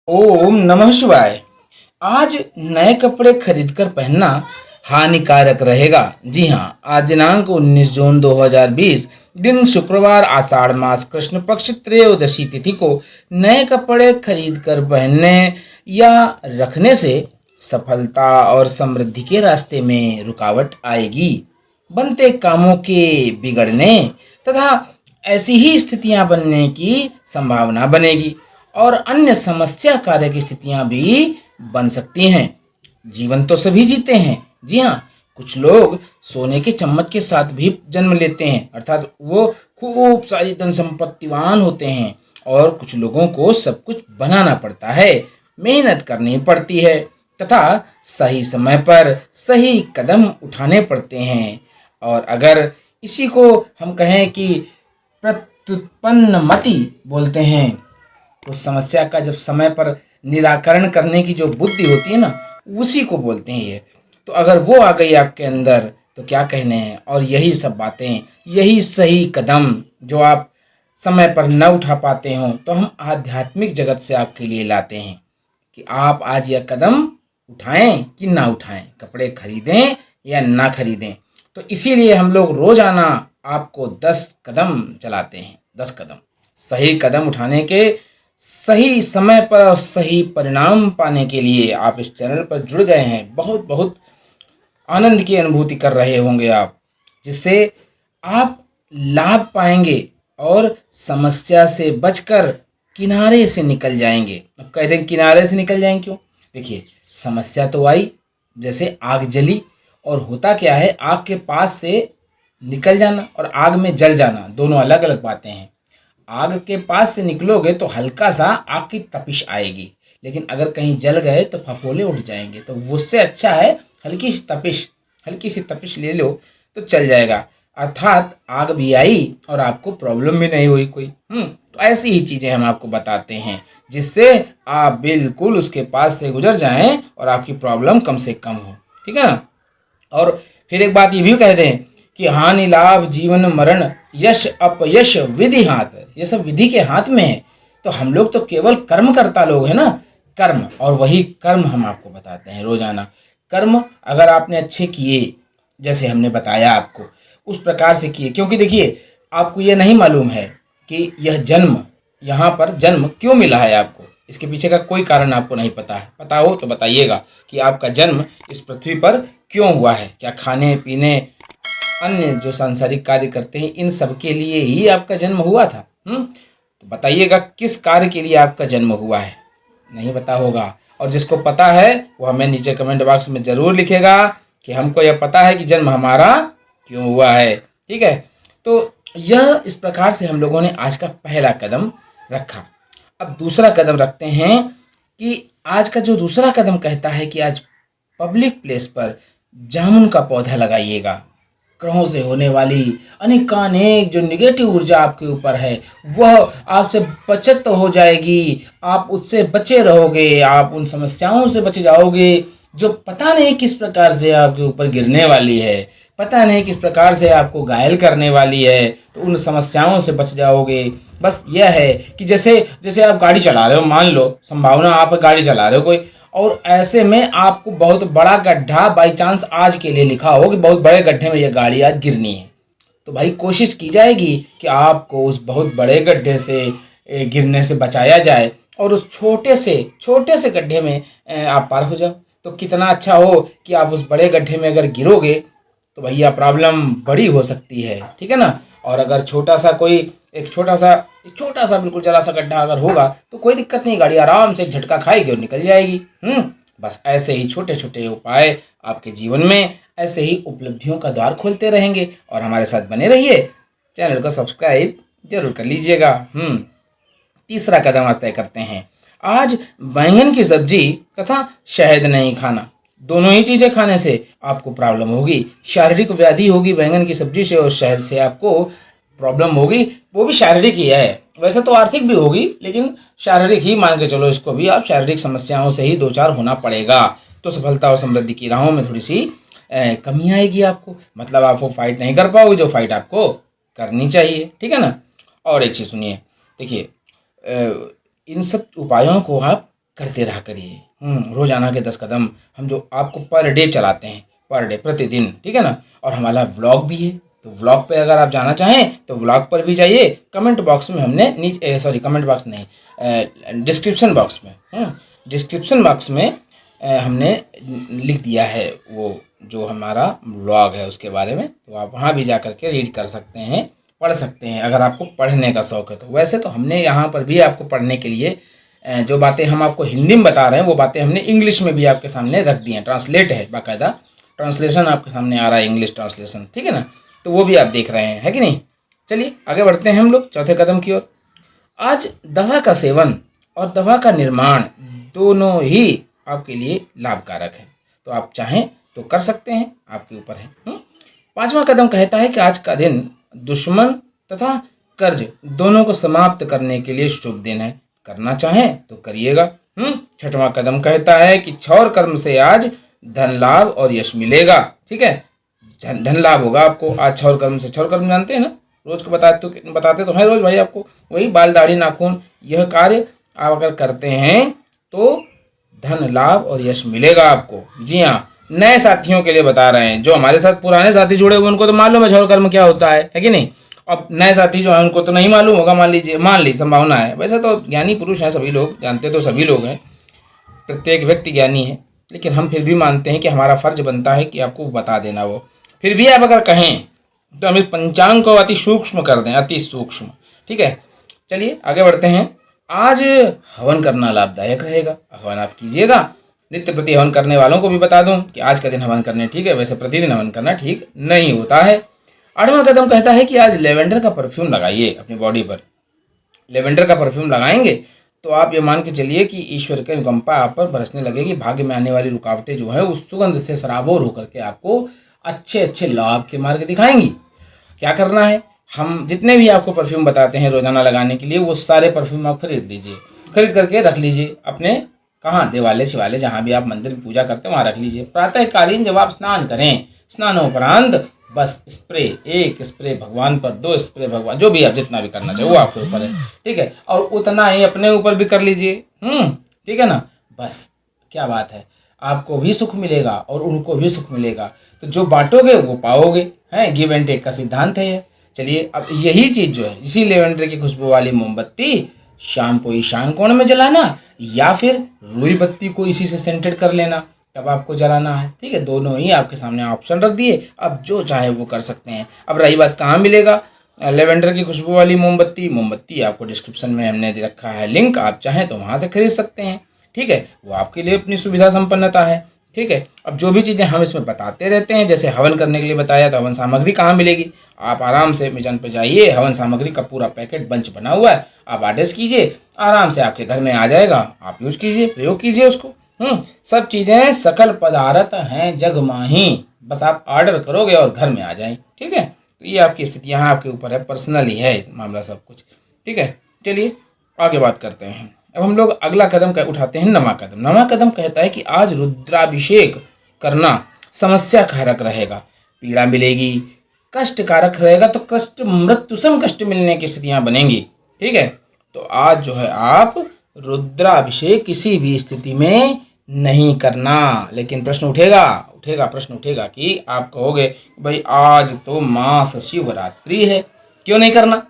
ओम नमः शिवाय। आज नए कपड़े खरीदकर पहनना हानिकारक रहेगा। जी हाँ, आज दिनांक 19 जून 2020 दिन शुक्रवार आषाढ़ मास कृष्ण पक्ष त्रयोदशी तिथि को नए कपड़े खरीदकर पहनने या रखने से सफलता और समृद्धि के रास्ते में रुकावट आएगी। बनते कामों के बिगड़ने तथा ऐसी ही स्थितियां बनने की संभावना बनेगी और अन्य समस्या कारक स्थितियां भी बन सकती हैं। जीवन तो सभी जीते हैं। जी हाँ, कुछ लोग सोने के चम्मच के साथ भी जन्म लेते हैं, अर्थात वो खूब सारी धन संपत्तिवान होते हैं। और कुछ लोगों को सब कुछ बनाना पड़ता है, मेहनत करनी पड़ती है तथा सही समय पर सही कदम उठाने पड़ते हैं। और अगर इसी को हम कहें कि प्रत्युत्पन्न मति बोलते हैं, तो समस्या का जब समय पर निराकरण करने की जो बुद्धि होती है ना, उसी को बोलते हैं ये। तो अगर वो आ गई आपके अंदर तो क्या कहने हैं। और यही सब बातें, यही सही कदम जो आप समय पर न उठा पाते हो, तो हम आध्यात्मिक जगत से आपके लिए लाते हैं कि आप आज यह कदम उठाएं कि ना उठाएं, कपड़े खरीदें या ना खरीदें। तो इसीलिए हम लोग रोजाना आपको 10 कदम चलाते हैं। 10 कदम सही कदम उठाने के, सही समय पर और सही परिणाम पाने के लिए आप इस चैनल पर जुड़ गए हैं। बहुत बहुत आनंद की अनुभूति कर रहे होंगे आप, जिससे आप लाभ पाएंगे और समस्या से बचकर किनारे से निकल जाएंगे। अब कहते हैं किनारे से निकल जाएंगे क्यों? देखिए, समस्या तो आई, जैसे आग जली, और होता क्या है, आग के पास से निकल जाना और आग में जल जाना दोनों अलग अलग बातें हैं। आग के पास से निकलोगे तो हल्का सा आग की तपिश आएगी, लेकिन अगर कहीं जल गए तो फफोले उठ जाएंगे। तो उससे अच्छा है हल्की सी तपिश ले लो तो चल जाएगा। अर्थात आग भी आई और आपको प्रॉब्लम भी नहीं हुई कोई। तो ऐसी ही चीज़ें हम आपको बताते हैं, जिससे आप बिल्कुल उसके पास से गुजर जाएं और आपकी प्रॉब्लम कम से कम हो। ठीक है ना। और फिर एक बात ये भी कह दें कि हानि लाभ जीवन मरण यश अपयश विधि हाथ, ये सब विधि के हाथ में है। तो हम लोग तो केवल कर्म करता लोग हैं ना, कर्म, और वही कर्म हम आपको बताते हैं रोजाना। कर्म अगर आपने अच्छे किए, जैसे हमने बताया आपको, उस प्रकार से किए। क्योंकि देखिए, आपको ये नहीं मालूम है कि यह जन्म, यहाँ पर जन्म क्यों मिला है आपको, इसके पीछे का कोई कारण आपको नहीं पता है। पता हो तो बताइएगा कि आपका जन्म इस पृथ्वी पर क्यों हुआ है। क्या खाने पीने, अन्य जो सांसारिक कार्य करते हैं, इन सब के लिए ही आपका जन्म हुआ था? तो बताइएगा किस कार्य के लिए आपका जन्म हुआ है। नहीं पता होगा, और जिसको पता है वो हमें नीचे कमेंट बॉक्स में ज़रूर लिखेगा कि हमको यह पता है कि जन्म हमारा क्यों हुआ है। ठीक है। तो यह इस प्रकार से हम लोगों ने आज का पहला कदम रखा। अब दूसरा कदम रखते हैं कि आज का जो दूसरा कदम कहता है कि आज पब्लिक प्लेस पर जामुन का पौधा लगाइएगा। ग्रहों से होने वाली अनेकानेक जो निगेटिव ऊर्जा आपके ऊपर है, वह आपसे बचत हो जाएगी। आप उससे बचे रहोगे, आप उन समस्याओं से बचे जाओगे जो पता नहीं किस प्रकार से आपके ऊपर गिरने वाली है, पता नहीं किस प्रकार से आपको घायल करने वाली है। तो उन समस्याओं से बच जाओगे। बस यह है कि जैसे जैसे आप गाड़ी चला रहे हो, मान लो संभावना आप गाड़ी चला रहे हो कोई, और ऐसे में आपको बहुत बड़ा गड्ढा बाई चांस आज के लिए लिखा हो कि बहुत बड़े गड्ढे में ये गाड़ी आज गिरनी है, तो भाई कोशिश की जाएगी कि आपको उस बहुत बड़े गड्ढे से गिरने से बचाया जाए और उस छोटे से गड्ढे में आप पार हो जाओ। तो कितना अच्छा हो कि आप उस बड़े गड्ढे में अगर गिरोगे तो भैया प्रॉब्लम बड़ी हो सकती है। ठीक है ना। और अगर छोटा सा बिल्कुल जरा सा गड्ढा अगर होगा तो कोई दिक्कत नहीं, गाड़ी आराम से झटका खाएगी और निकल जाएगी। बस ऐसे ही छोटे छोटे उपाय आपके जीवन में ऐसे ही उपलब्धियों का द्वार खोलते रहेंगे। और हमारे साथ बने रहिए, चैनल को सब्सक्राइब जरूर कर लीजिएगा। तीसरा कदम आज तय करते हैं। आज बैंगन की सब्जी तथा शहद नहीं खाना। दोनों ही चीज़ें खाने से आपको प्रॉब्लम होगी, शारीरिक व्याधि होगी बैंगन की सब्जी से, और शहद से आपको प्रॉब्लम होगी। वो भी शारीरिक ही है, वैसे तो आर्थिक भी होगी, लेकिन शारीरिक ही मान के चलो इसको भी। आप शारीरिक समस्याओं से ही दो चार होना पड़ेगा। तो सफलता और समृद्धि की राहों में थोड़ी सी कमी आएगी आपको। मतलब आप वो फाइट नहीं कर पाओगे जो फाइट आपको करनी चाहिए। ठीक है ना। और एक चीज़ सुनिए, देखिए इन सब उपायों को आप करते रहा करिए। रोजाना के 10 कदम हम जो आपको पर डे चलाते हैं, पर डे प्रतिदिन, ठीक है ना। और हमारा व्लॉग भी है, तो व्लॉग पे अगर आप जाना चाहें तो व्लॉग पर भी जाइए। कमेंट बॉक्स में हमने नीचे कमेंट बॉक्स नहीं, डिस्क्रिप्शन बॉक्स में, डिस्क्रिप्शन बॉक्स में हमने लिख दिया है वो जो हमारा व्लॉग है उसके बारे में, तो आप वहाँ भी जा कर के रीड कर सकते हैं, पढ़ सकते हैं अगर आपको पढ़ने का शौक़ है तो। वैसे तो हमने यहाँ पर भी आपको पढ़ने के लिए जो बातें हम आपको हिंदी में बता रहे हैं वो बातें हमने इंग्लिश में भी आपके सामने रख दी हैं, ट्रांसलेट है, बाकायदा ट्रांसलेशन आपके सामने आ रहा है, इंग्लिश ट्रांसलेशन, ठीक है ना। तो वो भी आप देख रहे हैं, है कि नहीं। चलिए आगे बढ़ते हैं हम लोग चौथे कदम की ओर। आज दवा का सेवन और दवा का निर्माण दोनों ही आपके लिए लाभकारक है, तो आप चाहें तो कर सकते हैं, आपके ऊपर है। पांचवा कदम कहता है कि आज का दिन दुश्मन तथा कर्ज दोनों को समाप्त करने के लिए शुभ दिन है, करना चाहें तो करिएगा। छठवां कदम कहता है कि क्षौर कर्म से आज धन लाभ और यश मिलेगा, ठीक है। धन लाभ होगा आपको आज क्षौर कर्म से। क्षौर कर्म जानते हैं ना, रोज को बताते तो हैं रोज भाई आपको, वही बाल दाढ़ी नाखून, यह कार्य आप अगर करते हैं तो धन लाभ और यश मिलेगा आपको। जी हाँ, नए साथियों के लिए बता रहे हैं, जो हमारे साथ पुराने साथी जुड़े हुए उनको तो मालूम है क्षौर कर्म क्या होता है कि नहीं। अब नए साथी जो है उनको तो नहीं मालूम होगा, मान लीजिए संभावना है। वैसे तो ज्ञानी पुरुष हैं सभी लोग, जानते तो सभी लोग हैं, प्रत्येक व्यक्ति ज्ञानी है, लेकिन हम फिर भी मानते हैं कि हमारा फर्ज बनता है कि आपको बता देना। वो फिर भी आप अगर कहें तो हम इस पंचांग को अति सूक्ष्म कर दें, अति सूक्ष्म, ठीक है। चलिए आगे बढ़ते हैं। आज हवन करना लाभदायक रहेगा, हवन आप कीजिएगा। नित्य प्रति हवन करने वालों को भी बता दूं कि आज का दिन हवन करने ठीक है, वैसे प्रतिदिन हवन करना ठीक नहीं होता है। आठवां कदम कहता है कि आज लेवेंडर का परफ्यूम लगाइए अपनी बॉडी पर। लेवेंडर का परफ्यूम लगाएंगे तो आप ये मान के चलिए कि ईश्वर की अनुकंपा आप पर बरसने लगेगी। भाग्य में आने वाली रुकावटें जो है उस सुगंध से सराबोर होकर के आपको अच्छे अच्छे लाभ के मार्ग दिखाएंगी। क्या करना है, हम जितने भी आपको परफ्यूम बताते हैं रोजाना लगाने के लिए, वो सारे परफ्यूम आप खरीद लीजिए, खरीद करके रख लीजिए अपने कहाँ, देवालय शिवालय जहाँ भी आप मंदिर में पूजा करते हैं वहाँ रख लीजिए। प्रातःकालीन जब आप स्नान करें, स्नानोपरांत बस स्प्रे, एक स्प्रे भगवान पर, 2 स्प्रे भगवान, जो भी आप जितना भी करना चाहिए वो आपके ऊपर है, ठीक है। और उतना ही अपने ऊपर भी कर लीजिए, ठीक है ना। बस क्या बात है, आपको भी सुख मिलेगा और उनको भी सुख मिलेगा। तो जो बांटोगे वो पाओगे, है, गिव एंड टेक का सिद्धांत है ये। चलिए अब यही चीज जो है, इसी लेवेंडर की खुशबू वाली मोमबत्ती शाम को ईशान कोण में जलाना या फिर रुई बत्ती को इसी से सेंटेड कर लेना, तब आपको जलाना है, ठीक है। दोनों ही आपके सामने ऑप्शन रख दिए, अब जो चाहे वो कर सकते हैं। अब रही बात कहाँ मिलेगा लेवेंडर की खुशबू वाली मोमबत्ती आपको डिस्क्रिप्शन में हमने दे रखा है लिंक, आप चाहें तो वहाँ से खरीद सकते हैं, ठीक है। वो आपके लिए अपनी सुविधा संपन्नता है, ठीक है। अब जो भी चीज़ें हम इसमें बताते रहते हैं, जैसे हवन करने के लिए बताया, तो हवन सामग्री कहाँ मिलेगी, आप आराम से अमेज़न पे जाइए, हवन सामग्री का पूरा पैकेट बंच बना हुआ है, आप ऑर्डर कीजिए, आराम से आपके घर में आ जाएगा, आप यूज कीजिए, प्रयोग कीजिए उसको। सब चीज़ें सकल पदार्थ हैं जग माही, बस आप ऑर्डर करोगे और घर में आ जाए, ठीक है। तो ये आपकी स्थिति यहाँ आपके ऊपर है, पर्सनली है मामला सब कुछ, ठीक है। चलिए आगे बात करते हैं। अब हम लोग अगला कदम उठाते हैं, नवा कदम। नवा कदम कहता है कि आज रुद्राभिषेक करना समस्या कारक रहेगा, पीड़ा मिलेगी, कष्ट कारक रहेगा, तो कष्ट मृत्यु सम कष्ट मिलने की स्थितियां बनेंगी, ठीक है। तो आज जो है आप रुद्राभिषेक किसी भी स्थिति में नहीं करना। लेकिन प्रश्न उठेगा कि आप कहोगे भाई आज तो मास शिवरात्रि है, क्यों नहीं करना।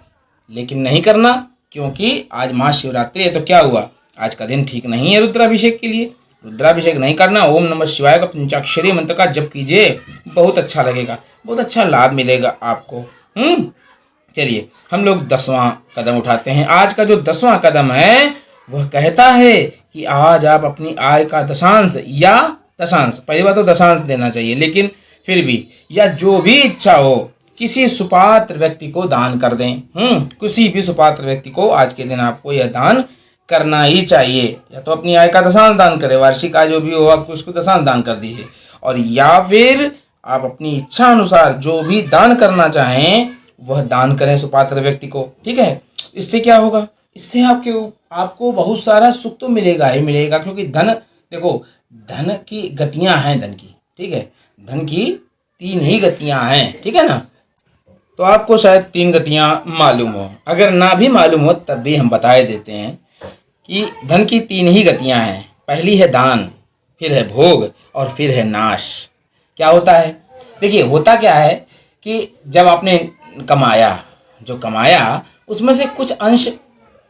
लेकिन नहीं करना क्योंकि आज महाशिवरात्रि है, तो क्या हुआ, आज का दिन ठीक नहीं है रुद्राभिषेक के लिए। रुद्राभिषेक नहीं करना, ओम नमः शिवाय का पंचाक्षरी मंत्र का जप कीजिए, बहुत अच्छा लगेगा, बहुत अच्छा लाभ मिलेगा आपको। चलिए हम लोग 10वां कदम उठाते हैं। आज का जो 10वां कदम है वह कहता है कि आज आप अपनी आय का दशांश या दशांश, पहली बात तो दशांश देना चाहिए, लेकिन फिर भी या जो भी इच्छा हो किसी सुपात्र व्यक्ति को दान कर दें। किसी भी सुपात्र व्यक्ति को आज के दिन आपको यह दान करना ही चाहिए। या तो अपनी आय का दशांश दान करें, वार्षिक आय जो भी हो आपको उसको दशांश दान कर दीजिए, और या फिर आप अपनी इच्छा अनुसार जो भी दान करना चाहें वह दान करें सुपात्र व्यक्ति को, ठीक है। इससे क्या होगा, इससे आपको बहुत सारा सुख तो मिलेगा ही मिलेगा, क्योंकि धन, देखो धन की गतियां हैं, धन की, ठीक है, धन की 3 ही गतियां हैं, ठीक है ना। तो आपको शायद 3 गतियां मालूम हो, अगर ना भी मालूम हो तब भी हम बताए देते हैं कि धन की 3 ही गतियां हैं। पहली है दान, फिर है भोग और फिर है नाश। क्या होता है? देखिए, होता क्या है कि जब आपने कमाया, जो कमाया उसमें से कुछ अंश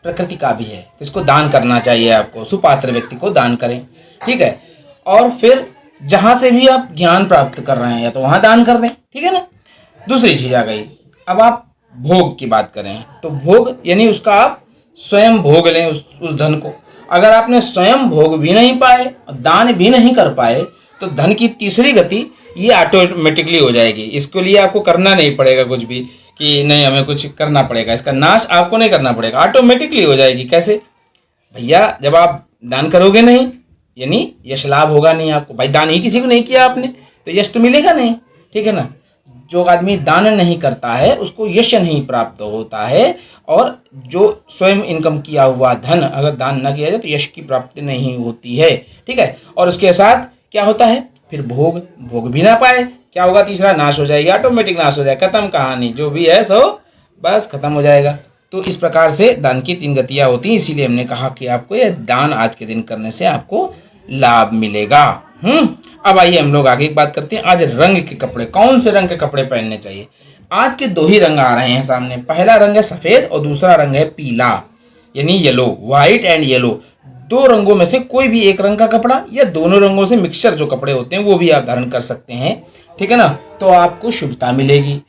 प्रकृति का भी है, तो इसको दान करना चाहिए आपको, सुपात्र व्यक्ति को दान करें, ठीक है। और फिर जहाँ से भी आप ज्ञान प्राप्त कर रहे हैं या तो वहाँ दान कर दें, ठीक है ना। दूसरी चीज़ आ गई, अब आप भोग की बात करें तो भोग यानी उसका आप स्वयं भोग लें उस धन को। अगर आपने स्वयं भोग भी नहीं पाए और दान भी नहीं कर पाए तो धन की तीसरी गति ये ऑटोमेटिकली हो जाएगी। इसके लिए आपको करना नहीं पड़ेगा कुछ भी, कि नहीं हमें कुछ करना पड़ेगा, इसका नाश आपको नहीं करना पड़ेगा, ऑटोमेटिकली हो जाएगी। कैसे भैया? जब आप दान करोगे नहीं, यानी यश लाभ होगा नहीं आपको। भाई दान ही किसी को नहीं किया आपने तो यश तो मिलेगा नहीं, ठीक है ना। जो आदमी दान नहीं करता है उसको यश नहीं प्राप्त होता है, और जो स्वयं इनकम किया हुआ धन अगर दान न किया जाए तो यश की प्राप्ति नहीं होती है, ठीक है। और उसके साथ क्या होता है? फिर भोग भी ना पाए, क्या होगा? तीसरा नाश हो जाएगी, ऑटोमेटिक नाश हो जाएगा, खत्म कहानी, जो भी है सो बस खत्म हो जाएगा। तो इस प्रकार से दान की 3 गतियाँ होती हैं, इसीलिए हमने कहा कि आपको ये दान आज के दिन करने से आपको लाभ मिलेगा। अब आइए हम लोग आगे की बात करते हैं। आज रंग के कपड़े, कौन से रंग के कपड़े पहनने चाहिए? आज के 2 ही रंग आ रहे हैं सामने। पहला रंग है सफ़ेद और दूसरा रंग है पीला, यानी येलो, व्हाइट एंड येलो। 2 रंगों में से कोई भी एक रंग का कपड़ा या दोनों रंगों से मिक्सचर जो कपड़े होते हैं वो भी आप धारण कर सकते हैं, ठीक है ना। तो आपको शुभता मिलेगी।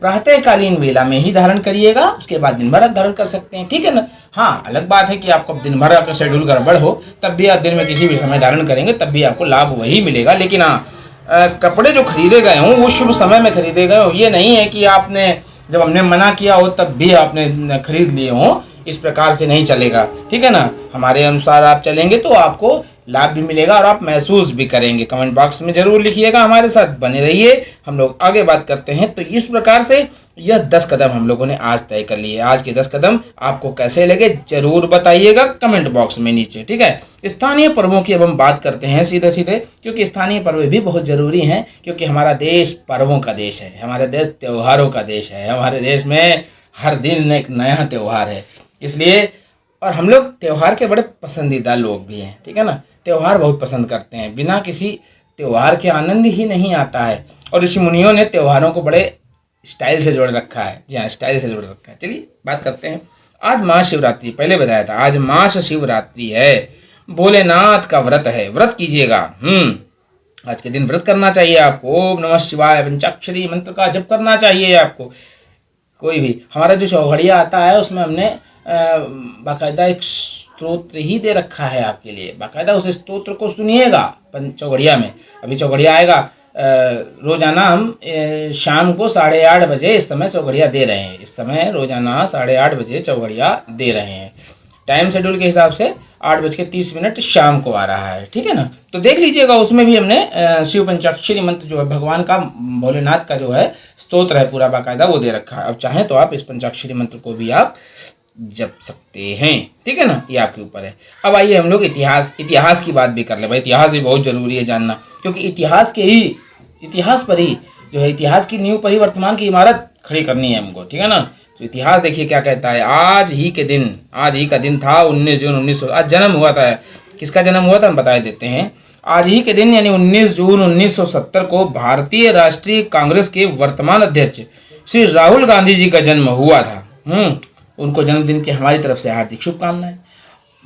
प्रातःकालीन वेला में ही धारण करिएगा, उसके बाद दिन भर आप धारण कर सकते हैं, ठीक है ना। हाँ, अलग बात है कि आपको दिन भर आपका शेड्यूल गड़बड़ हो तब भी आप दिन में किसी भी समय धारण करेंगे तब भी आपको लाभ वही मिलेगा। लेकिन हाँ, कपड़े जो खरीदे गए हों वो शुभ समय में खरीदे गए हों। ये नहीं है कि आपने जब हमने मना किया हो तब भी आपने खरीद लिए हों, इस प्रकार से नहीं चलेगा, ठीक है ना। हमारे अनुसार आप चलेंगे तो आपको लाभ भी मिलेगा और आप महसूस भी करेंगे। कमेंट बॉक्स में जरूर लिखिएगा, हमारे साथ बने रहिए। हम लोग आगे बात करते हैं। तो इस प्रकार से यह 10 कदम हम लोगों ने आज तय कर लिए। आज के 10 कदम आपको कैसे लगे जरूर बताइएगा कमेंट बॉक्स में नीचे, ठीक है। स्थानीय पर्वों की अब हम बात करते हैं सीधे सीधे, क्योंकि स्थानीय पर्व भी बहुत जरूरी हैं, क्योंकि हमारा देश पर्वों का देश है, हमारा देश त्योहारों का देश है। हमारे देश में हर दिन एक नया त्यौहार है, इसलिए और हम लोग त्यौहार के बड़े पसंदीदा लोग भी हैं, ठीक है ना। त्यौहार बहुत पसंद करते हैं, बिना किसी त्यौहार के आनंद ही नहीं आता है। और ऋषि मुनियों ने त्योहारों को बड़े स्टाइल से जोड़ रखा है। जी हाँ, स्टाइल से जोड़ रखा है। चलिए बात करते हैं। आज महाशिवरात्रि, पहले बताया था, आज महाशिवरात्रि है, भोलेनाथ का व्रत है, व्रत कीजिएगा। आज के दिन व्रत करना चाहिए आपको। ओम नमः शिवाय पंचाक्षरी मंत्र का जप करना चाहिए आपको। कोई भी हमारा जो चौघड़िया आता है उसमें हमने बाकायदा एक स्तोत्र ही दे रखा है आपके लिए, बाकायदा उस स्तोत्र को सुनिएगा चौघड़िया में। अभी चौघड़िया आएगा, रोजाना हम शाम को 8:30 बजे इस समय चौघड़िया दे रहे हैं। इस समय रोजाना 8:30 बजे चौघड़िया दे रहे हैं। टाइम शेड्यूल के हिसाब से 8:30 शाम को आ रहा है, ठीक है ना। तो देख लीजिएगा, उसमें भी हमने शिव पंचाक्षरी मंत्र जो है भगवान का, भोलेनाथ का जो है स्तोत्र है पूरा बाकायदा, वो दे रखा है। अब चाहें तो आप इस पंचाक्षरी मंत्र को भी आप जप सकते हैं, ठीक है ना, ये आपके ऊपर है। अब आइए हम लोग इतिहास की बात भी कर ले। भाई इतिहास भी बहुत जरूरी है जानना, क्योंकि इतिहास पर ही जो है, इतिहास की नींव पर ही वर्तमान की इमारत खड़ी करनी है हमको, ठीक है ना। तो इतिहास देखिए क्या कहता है। आज ही का दिन था 19 जून 1900, आज जन्म हुआ था। किसका जन्म हुआ था हम बता देते हैं। आज ही के दिन यानी 19 जून 1970 को भारतीय राष्ट्रीय कांग्रेस के वर्तमान अध्यक्ष श्री राहुल गांधी जी का जन्म हुआ था। उनको जन्मदिन की हमारी तरफ से हार्दिक शुभकामनाएं।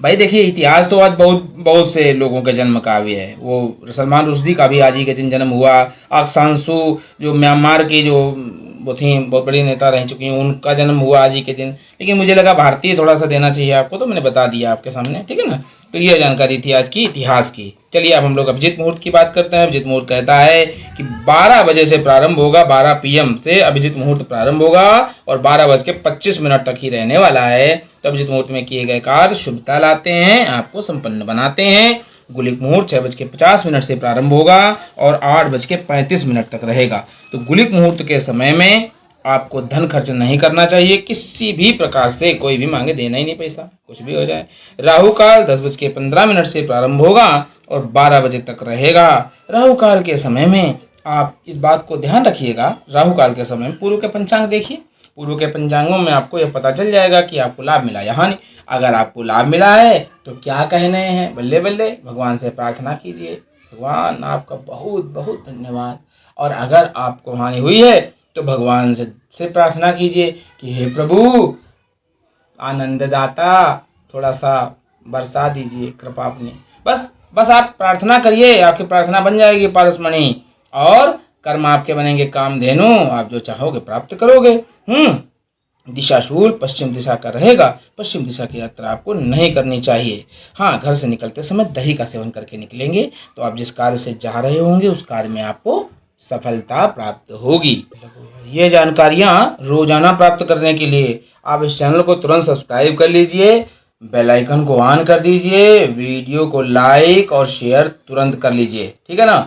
भाई देखिए, इतिहास तो आज बहुत से लोगों के जन्म का भी है। वो सलमान रुश्दी का भी आज ही के दिन जन्म हुआ। आंग सान सू जो म्यांमार की जो वो थी, बहुत बड़ी नेता रह चुकी हैं, उनका जन्म हुआ आज ही के दिन। लेकिन मुझे लगा भारतीय थोड़ा सा देना चाहिए आपको, तो मैंने बता दिया आपके सामने, ठीक है ना। तो ये जानकारी थी आज की इतिहास की। चलिए अब हम लोग अभिजीत मुहूर्त की बात करते हैं। अभिजीत मुहूर्त कहता है कि 12 बजे से प्रारंभ होगा, 12 PM से अभिजीत मुहूर्त प्रारंभ होगा और 12:25 तक ही रहने वाला है। तो अभिजीत मुहूर्त में किए गए कार्य शुभता लाते हैं, आपको संपन्न बनाते हैं। गुलिक मुहूर्त 6:50 से प्रारंभ होगा और 8:35 तक रहेगा। तो गुलिक मुहूर्त के समय में आपको धन खर्च नहीं करना चाहिए, किसी भी प्रकार से कोई भी मांगे देना ही नहीं पैसा, कुछ भी हो जाए। राहु काल 10:15 से प्रारंभ होगा और 12 बजे तक रहेगा। राहु काल के समय में आप इस बात को ध्यान रखिएगा, राहु काल के समय में पूर्व के पंचांग देखिए, पूर्व के पंचांगों में आपको यह पता चल जाएगा कि आपको लाभ मिला या हानि। अगर आपको लाभ मिला है तो क्या कहने हैं, बल्ले बल्ले, भगवान से प्रार्थना कीजिए, भगवान आपका बहुत बहुत धन्यवाद। और अगर आपको हानि हुई है तो भगवान से प्रार्थना कीजिए कि हे प्रभु आनंददाता, थोड़ा सा बरसा दीजिए कृपा अपनी। बस आप प्रार्थना करिए, आपकी प्रार्थना बन जाएगी पारसमणि, और कर्म आपके बनेंगे कामधेनु, आप जो चाहोगे प्राप्त करोगे। दिशाशूल पश्चिम दिशा का रहेगा। पश्चिम दिशा की यात्रा आपको नहीं करनी चाहिए। हाँ, घर से निकलते समय दही का सेवन करके निकलेंगे तो आप जिस कार्य से जा रहे होंगे उस कार्य में आपको सफलता प्राप्त होगी। ये जानकारियाँ रोजाना प्राप्त करने के लिए आप इस चैनल को तुरंत सब्सक्राइब कर लीजिए, बेल आइकन को ऑन कर दीजिए, वीडियो को लाइक और शेयर तुरंत कर लीजिए, ठीक है ना।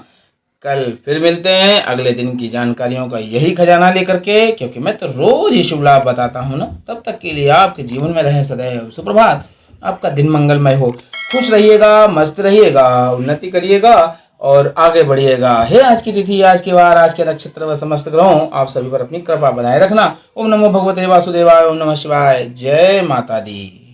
कल फिर मिलते हैं अगले दिन की जानकारियों का यही खजाना लेकर के, क्योंकि मैं तो रोज ही शुभ लाभ बताता हूँ ना। तब तक के लिए आपके जीवन में रहे सदैव सुप्रभात, आपका दिन मंगलमय हो, खुश रहिएगा, मस्त रहिएगा, उन्नति करिएगा और आगे बढ़िएगा। हे आज की तिथि, आज के वार, आज के नक्षत्र व समस्त ग्रहों आप सभी पर अपनी कृपा बनाए रखना। ओम नमो भगवते वासुदेवाय, ओम नमः शिवाय, जय माता दी।